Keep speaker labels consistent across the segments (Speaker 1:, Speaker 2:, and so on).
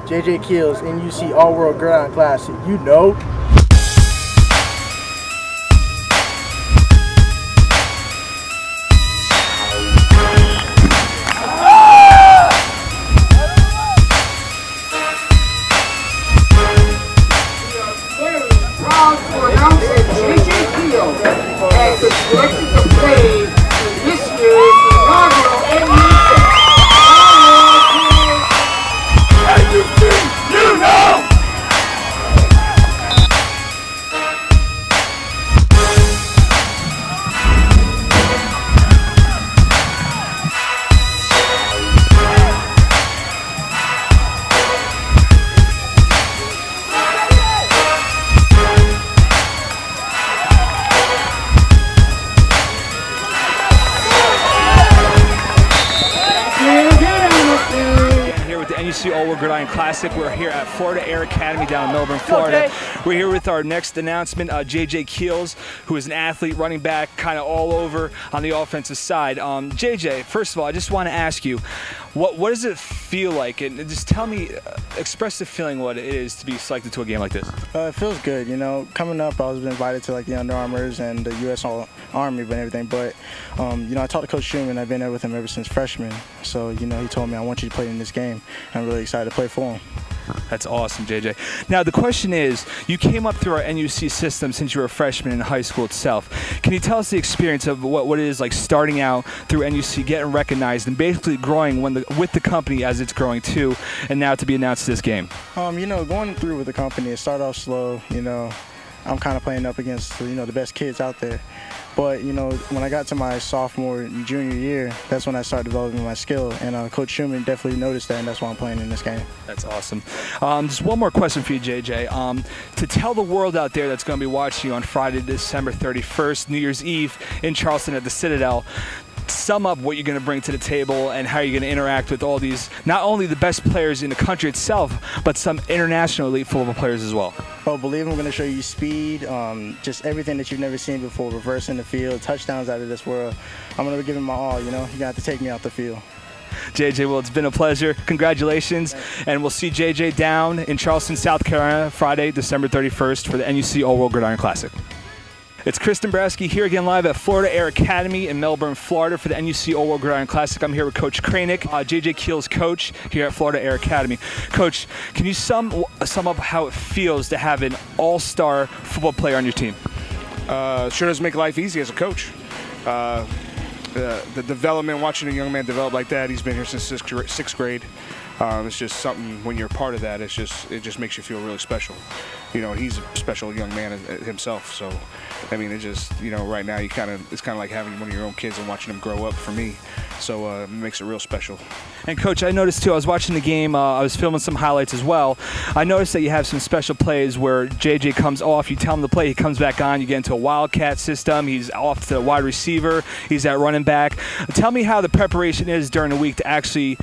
Speaker 1: JJ Keels, NUC All-World Gridiron Classic. You know.
Speaker 2: Proud to announce that JJ Keels has been selected to play in this year's inaugural NUC All-World. You know!
Speaker 3: NUC All-World Gridiron Classic. We're here at Florida Air Academy down in Melbourne, Florida. We're here with our next announcement, JJ Keels, who is an athlete, running back, kind of all over on the offensive side. JJ, first of all, I just want to ask you, what does it feel like? And just tell me, express the feeling what it is to be selected to a game like this.
Speaker 1: It feels good, you know. Coming up, I was invited to like the Under Armours and the U.S. Army and everything. But you know, I talked to Coach Schumann. I've been there with him ever since freshman. So you know, he told me, I want you to play in this game. I'm really excited to play for him.
Speaker 3: That's awesome, JJ. Now, the question is, you came up through our NUC system since you were a freshman in high school itself. Can you tell us the experience of what it is like starting out through NUC, getting recognized, and basically growing with the company as it's growing too, and now to be announced this game?
Speaker 1: You know, going through with the company, it started off slow. You know, I'm kind of playing up against, you know, the best kids out there. But, you know, when I got to my sophomore and junior year, that's when I started developing my skill. And Coach Schumann definitely noticed that, and that's why I'm playing in this game.
Speaker 3: That's awesome. Just one more question for you, JJ. To tell the world out there that's going to be watching you on Friday, December 31st, New Year's Eve in Charleston at the Citadel, sum up what you're going to bring to the table and how you're going to interact with all these, not only the best players in the country itself, but some international elite football players as well.
Speaker 1: Oh, believe I'm going to show you speed, just everything that you've never seen before, reversing the field, touchdowns out of this world. I'm going to give it my all, you know. You're going to have to take me out the field.
Speaker 3: JJ, well, it's been a pleasure. Congratulations. And we'll see JJ down in Charleston, South Carolina, Friday, December 31st for the NUC All-World Gridiron Classic. It's Chris Dombrowski here again live at Florida Air Academy in Melbourne, Florida for the NUC All-World Gridiron Classic. I'm here with Coach Kranick, JJ Keels' coach here at Florida Air Academy. Coach, can you sum up how it feels to have an all-star football player on your team?
Speaker 4: Sure does make life easy as a coach. The development, watching a young man develop like that, he's been here since sixth grade. It's just something, when you're a part of that, it just makes you feel really special. You know, he's a special young man himself. So, I mean, it just, you know, right now it's kind of like having one of your own kids and watching them grow up for me. So it makes it real special.
Speaker 3: And Coach, I noticed too, I was watching the game, I was filming some highlights as well. I noticed that you have some special plays where JJ comes off, you tell him to play, he comes back on, you get into a wildcat system, he's off to the wide receiver, he's at running back. Tell me how the preparation is during the week to actually,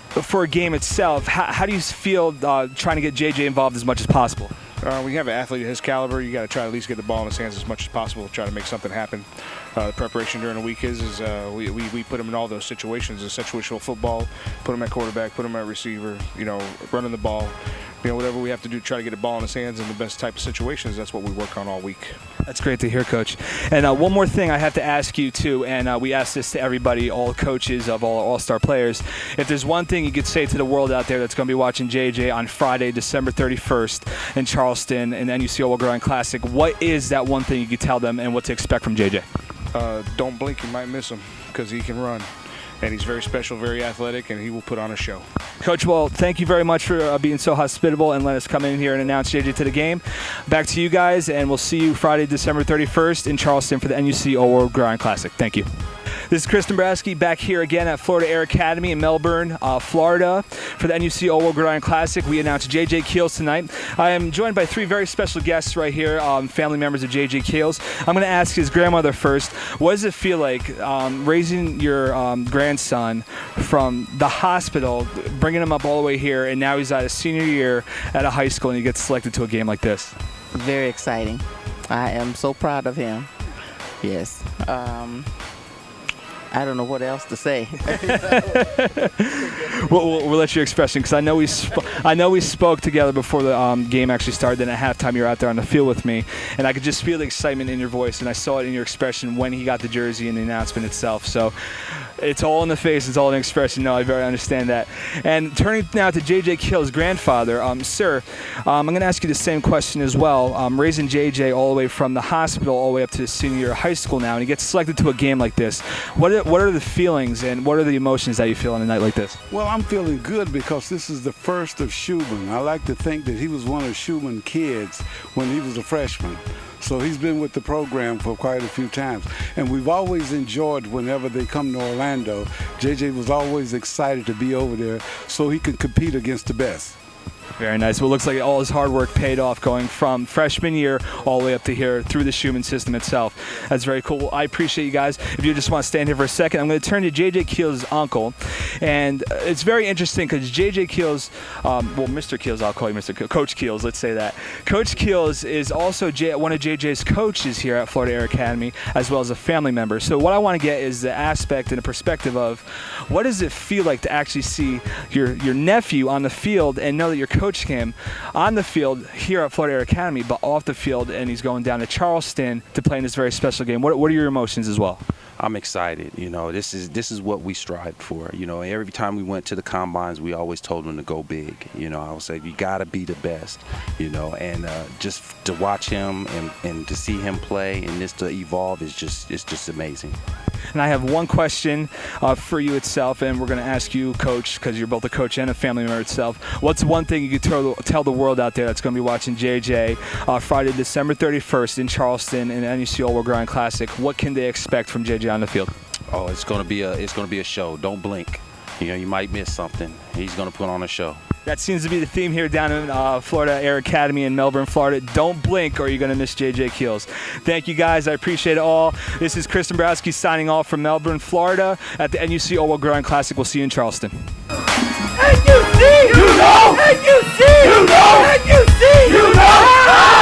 Speaker 3: for a game itself, how do you feel trying to get JJ involved as much as possible?
Speaker 4: When you have an athlete of his caliber, you got to try to at least get the ball in his hands as much as possible to try to make something happen. The preparation during the week is we put him in all those situations, the situational football, put him at quarterback, put him at receiver, you know, running the ball, you know, whatever we have to do to try to get the ball in his hands in the best type of situations, that's what we work on all week.
Speaker 3: That's great to hear, Coach. And one more thing I have to ask you, too, and we ask this to everybody, all coaches of all All-Star players. If there's one thing you could say to the world out there that's going to be watching JJ on Friday, December 31st in Charleston in the NUC All-World Gridiron Classic, what is that one thing you could tell them and what to expect from JJ?
Speaker 4: Don't blink, you might miss him because he can run. And he's very special, very athletic, and he will put on a show.
Speaker 3: Coach, well, thank you very much for being so hospitable and letting us come in here and announce JJ to the game. Back to you guys, and we'll see you Friday, December 31st in Charleston for the NUC All-World Gridiron Classic. Thank you. This is Chris Dombrowski back here again at Florida Air Academy in Melbourne, Florida for the NUC All-World Gridiron Classic. We announced JJ Keels tonight. I am joined by three very special guests right here, family members of JJ Keels. I'm going to ask his grandmother first. What does it feel like raising your grandson from the hospital, bringing him up all the way here, and now he's at a senior year at a high school and he gets selected to a game like this?
Speaker 5: Very exciting. I am so proud of him. Yes. I don't know what else to say.
Speaker 3: We'll let you expression, because I know we spoke together before the game actually started. Then at halftime, you were out there on the field with me, and I could just feel the excitement in your voice, and I saw it in your expression when he got the jersey and the announcement itself. So it's all in the face, it's all in the expression. No, I very understand that. And turning now to JJ Keels' grandfather, sir, I'm going to ask you the same question as well. Raising JJ all the way from the hospital all the way up to senior year of high school now, and he gets selected to a game like this. What are the feelings and what are the emotions that you feel on a night like this?
Speaker 6: Well, I'm feeling good because this is the first of Schumann. I like to think that he was one of Schumann's kids when he was a freshman. So he's been with the program for quite a few times. And we've always enjoyed whenever they come to Orlando. JJ was always excited to be over there so he could compete against the best.
Speaker 3: Very nice. Well, it looks like all his hard work paid off, going from freshman year all the way up to here through the Schumann system itself. That's very cool. Well, I appreciate you guys. If you just want to stand here for a second, I'm going to turn to JJ Keels' uncle. And it's very interesting because JJ Keels, Mr. Keels, I'll call you Mr. Keels, Coach Keels, let's say that. Coach Keels is also one of JJ's coaches here at Florida Air Academy, as well as a family member. So what I want to get is the aspect and the perspective of what does it feel like to actually see your nephew on the field and know that you're coaching him on the field here at Florida Air Academy, but off the field, and he's going down to Charleston to play in this very special game. What are your emotions as well?
Speaker 7: I'm excited. You know, this is what we strived for. You know, every time we went to the combines, we always told them to go big. You know, I would say you got to be the best. You know, and just to watch him and to see him play and this to evolve is just amazing.
Speaker 3: And I have one question for you itself, and we're going to ask you, Coach, because you're both a coach and a family member itself. What's one thing you could tell the world out there that's going to be watching JJ Friday, December 31st in Charleston in the NUC All World Gridiron Classic? What can they expect from JJ on the field?
Speaker 7: Oh, it's going to be a show. Don't blink. You know, you might miss something. He's going to put on a show.
Speaker 3: That seems to be the theme here down in Florida Air Academy in Melbourne, Florida. Don't blink or you're going to miss JJ Keels. Thank you, guys. I appreciate it all. This is Chris Dombrowski signing off from Melbourne, Florida at the NUC All World Gridiron Classic. We'll see you in Charleston.
Speaker 2: NUC! You know! NUC! You know! NUC! You know!